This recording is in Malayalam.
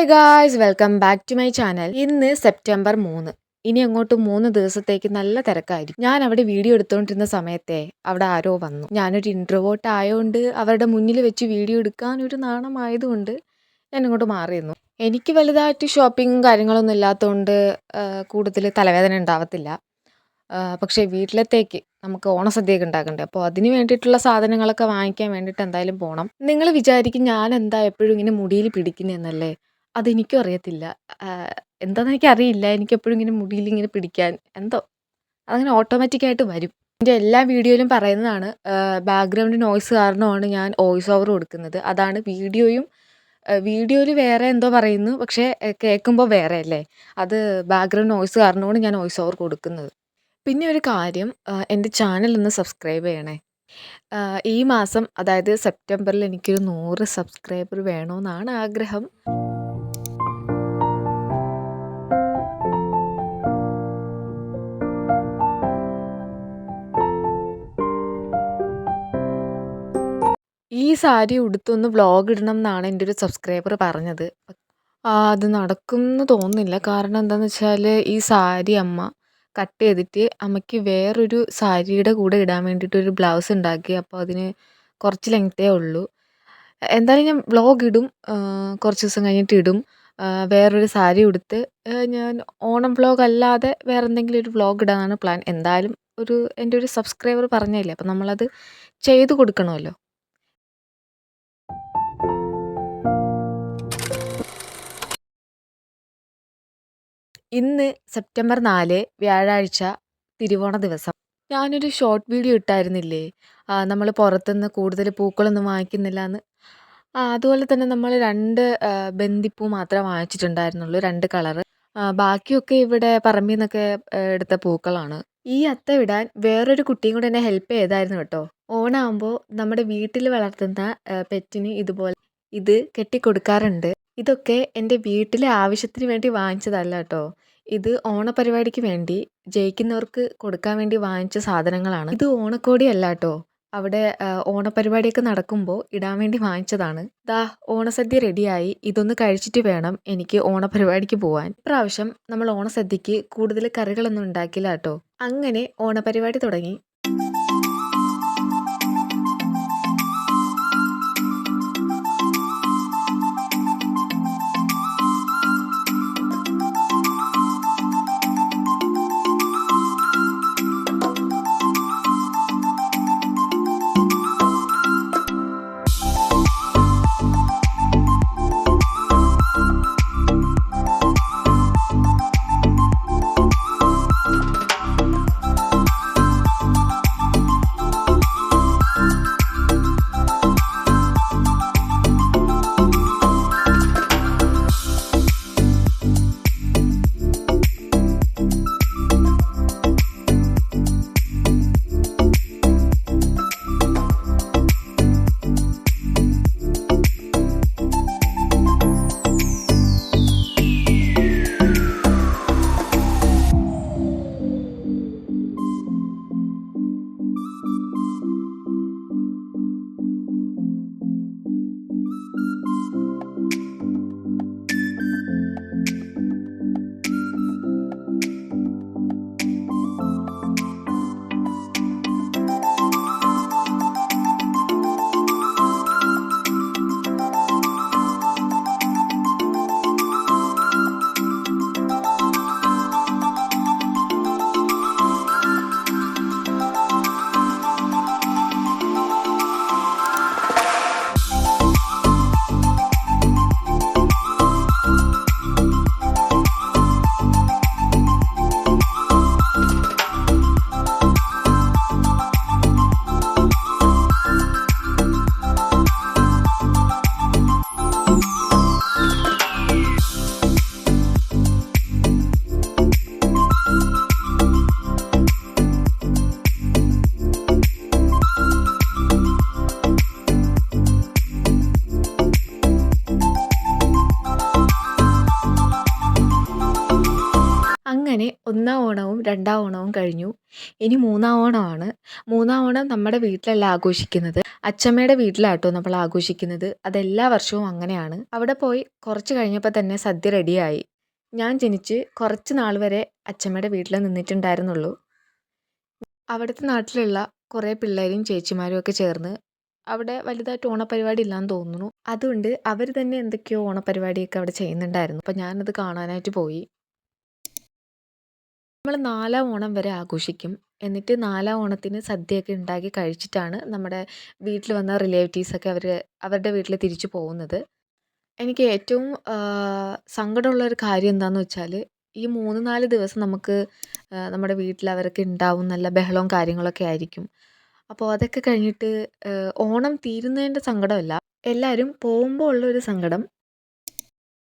Hi guys welcome back to my channel. ഇന്ന് സെപ്റ്റംബർ 3. ഇനി അങ്ങോട്ട് 3 ദിവസത്തേക്ക് നല്ല തിരക്കായിരിക്കും. ഞാൻ അവിടെ വീഡിയോ എടുത്തുകൊണ്ടിരുന്ന സമയത്തെ അവിടെ ആരോ വന്നു. ഞാനൊരു ഇൻട്രോവേർട്ട് ആയതുകൊണ്ട് അവരുടെ മുന്നിൽ വെച്ച് വീഡിയോ എടുക്കാൻ ഒരു നാണമായതുകൊണ്ട് ഞാൻ ഇങ്ങോട്ട് മാറിയിരുന്നു. എനിക്ക് വലുതായിട്ട് ഷോപ്പിങ്ങും കാര്യങ്ങളൊന്നും ഇല്ലാത്തതുകൊണ്ട് കൂടുതൽ തലവേദന ഉണ്ടാവത്തില്ല. പക്ഷേ വീട്ടിലത്തേക്ക് നമുക്ക് ഓണസദ്യയൊക്കെ ഉണ്ടാക്കണ്ടേ, അപ്പോൾ അതിന് വേണ്ടിയിട്ടുള്ള സാധനങ്ങളൊക്കെ വാങ്ങിക്കാൻ വേണ്ടിയിട്ട് എന്തായാലും പോകണം. നിങ്ങൾ വിചാരിക്കും ഞാൻ എന്താ എപ്പോഴും ഇങ്ങനെ മുടിയിൽ പിടിക്കുന്നതെന്നല്ലേ? അതെനിക്കും അറിയത്തില്ല. എന്താണെന്ന് എനിക്കറിയില്ല. എനിക്കെപ്പോഴും ഇങ്ങനെ മുടിയിൽ ഇങ്ങനെ പിടിക്കാൻ എന്തോ അതങ്ങനെ ഓട്ടോമാറ്റിക്കായിട്ട് വരും. എൻ്റെ എല്ലാ വീഡിയോയിലും പറയുന്നതാണ്, ബാക്ക്ഗ്രൗണ്ട് നോയ്സ് കാരണമാണ് ഞാൻ വോയിസ് ഓവർ കൊടുക്കുന്നത്. അതാണ് വീഡിയോയിൽ വേറെ എന്തോ പറയുന്നു, പക്ഷേ കേൾക്കുമ്പോൾ വേറെ അല്ലേ. അത് ബാക്ക്ഗ്രൗണ്ട് നോയ്സ് കാരണമാണ് ഞാൻ വോയിസ് ഓവർ കൊടുക്കുന്നത്. പിന്നെ ഒരു കാര്യം, എൻ്റെ ചാനൽ ഒന്ന് സബ്സ്ക്രൈബ് ചെയ്യണേ. ഈ മാസം അതായത് സെപ്റ്റംബറിൽ എനിക്കൊരു 100 സബ്സ്ക്രൈബർ വേണമെന്നാണ് ആഗ്രഹം. ഈ സാരി ഉടുത്തൊന്ന് വ്ളോഗ് ഇടണം എന്നാണ് എൻ്റെ ഒരു സബ്സ്ക്രൈബർ പറഞ്ഞത്. അത് നടക്കുമെന്ന് തോന്നുന്നില്ല. കാരണം എന്താണെന്ന് വെച്ചാൽ ഈ സാരി അമ്മ കട്ട് ചെയ്തിട്ട് അമ്മയ്ക്ക് വേറൊരു സാരിയുടെ കൂടെ ഇടാൻ വേണ്ടിയിട്ടൊരു ബ്ലൗസ് ഉണ്ടാക്കി. അപ്പോൾ അതിന് കുറച്ച് ലെങ്ത്തേ ഉള്ളൂ. എന്തായാലും ഞാൻ വ്ളോഗ് ഇടും, കുറച്ച് ദിവസം കഴിഞ്ഞിട്ട് ഇടും. വേറൊരു സാരി ഉടുത്ത് ഞാൻ ഓണം വ്ളോഗ് അല്ലാതെ വേറെ എന്തെങ്കിലും ഒരു വ്ളോഗ് ഇടാനാണ് പ്ലാൻ. എന്തായാലും എൻ്റെ ഒരു സബ്സ്ക്രൈബർ പറഞ്ഞതല്ലേ, അപ്പോൾ നമ്മളത് ചെയ്ത് കൊടുക്കണമല്ലോ. ഇന്ന് സെപ്റ്റംബർ 4 വ്യാഴാഴ്ച, തിരുവോണ ദിവസം. ഞാനൊരു ഷോർട്ട് വീഡിയോ ഇട്ടായിരുന്നില്ലേ, നമ്മൾ പുറത്തുനിന്ന് കൂടുതൽ പൂക്കളൊന്നും വാങ്ങിക്കുന്നില്ല എന്ന്. അതുപോലെ തന്നെ നമ്മൾ 2 ബന്ദിപ്പൂ മാത്രമേ വാങ്ങിച്ചിട്ടുണ്ടായിരുന്നുള്ളൂ, 2 കളറ്. ബാക്കിയൊക്കെ ഇവിടെ പറമ്പിൽ നിന്നൊക്കെ എടുത്ത പൂക്കളാണ്. ഈ അത്തം ഇടാൻ വേറൊരു കുട്ടിയും കൂടെ എന്നെ ഹെൽപ്പ് ചെയ്തായിരുന്നു കേട്ടോ. ഓണാകുമ്പോൾ നമ്മുടെ വീട്ടിൽ വളർത്തുന്ന പെറ്റിന് ഇത് കെട്ടിക്കൊടുക്കാറുണ്ട്. ഇതൊക്കെ എൻ്റെ വീട്ടിലെ ആവശ്യത്തിന് വേണ്ടി വാങ്ങിച്ചതല്ല കേട്ടോ. ഇത് ഓണപരിപാടിക്ക് വേണ്ടി ജയിക്കുന്നവർക്ക് കൊടുക്കാൻ വേണ്ടി വാങ്ങിച്ച സാധനങ്ങളാണ്. ഇത് ഓണക്കോടിയല്ല കേട്ടോ. അവിടെ ഓണപരിപാടിയൊക്കെ നടക്കുമ്പോൾ ഇടാൻ വേണ്ടി വാങ്ങിച്ചതാണ്. ദാ ഓണസദ്യ റെഡിയായി. ഇതൊന്ന് കഴിച്ചിട്ട് വേണം എനിക്ക് ഓണപരിപാടിക്ക് പോവാൻ. ഇപ്രാവശ്യം നമ്മൾ ഓണസദ്യക്ക് കൂടുതൽ കറികളൊന്നും ഉണ്ടാക്കില്ല കേട്ടോ. അങ്ങനെ ഓണപരിപാടി തുടങ്ങി. ഒന്നാം ഓണവും രണ്ടാം ഓണവും കഴിഞ്ഞു. ഇനി മൂന്നാം ഓണമാണ്. മൂന്നാം ഓണം നമ്മുടെ വീട്ടിലല്ല ആഘോഷിക്കുന്നത്. അച്ഛമ്മയുടെ വീട്ടിലാട്ടോ നമ്മൾ ആഘോഷിക്കുന്നത്. അതെല്ലാ വർഷവും അങ്ങനെയാണ്. അവിടെ പോയി കുറച്ച് കഴിഞ്ഞപ്പോൾ തന്നെ സദ്യ റെഡിയായി. ഞാൻ ജനിച്ച് കുറച്ച് നാൾ വരെ അച്ഛമ്മയുടെ വീട്ടിൽ നിന്നിട്ടുണ്ടായിരുന്നുള്ളൂ. അവിടുത്തെ നാട്ടിലുള്ള കുറേ പിള്ളേരും ചേച്ചിമാരും ഒക്കെ ചേർന്ന് അവിടെ വലുതായിട്ട് ഓണപ്പരിപാടി ഇല്ലാന്ന് തോന്നുന്നു. അതുകൊണ്ട് അവർ തന്നെ എന്തൊക്കെയോ ഓണപ്പരിപാടിയൊക്കെ അവിടെ ചെയ്യുന്നുണ്ടായിരുന്നു. അപ്പം ഞാനത് കാണാനായിട്ട് പോയി. നമ്മൾ നാലാം ഓണം വരെ ആഘോഷിക്കും. എന്നിട്ട് നാലാം ഓണത്തിന് സദ്യയൊക്കെ ഉണ്ടാക്കി കഴിച്ചിട്ടാണ് നമ്മുടെ വീട്ടിൽ വന്ന റിലേറ്റീവ്സൊക്കെ അവരുടെ വീട്ടിൽ തിരിച്ചു പോകുന്നത്. എനിക്ക് ഏറ്റവും സങ്കടമുള്ള ഒരു കാര്യം എന്താണെന്ന് വെച്ചാൽ ഈ 3, 4 ദിവസം നമുക്ക് നമ്മുടെ വീട്ടിൽ അവരൊക്കെ ഉണ്ടാവും. നല്ല ബഹളവും കാര്യങ്ങളൊക്കെ ആയിരിക്കും. അപ്പോൾ അതൊക്കെ കഴിഞ്ഞിട്ട് ഓണം തീരുന്നതിൻ്റെ സങ്കടമല്ല. എല്ലാവരും പോകുമ്പോൾ ഉള്ളൊരു സങ്കടം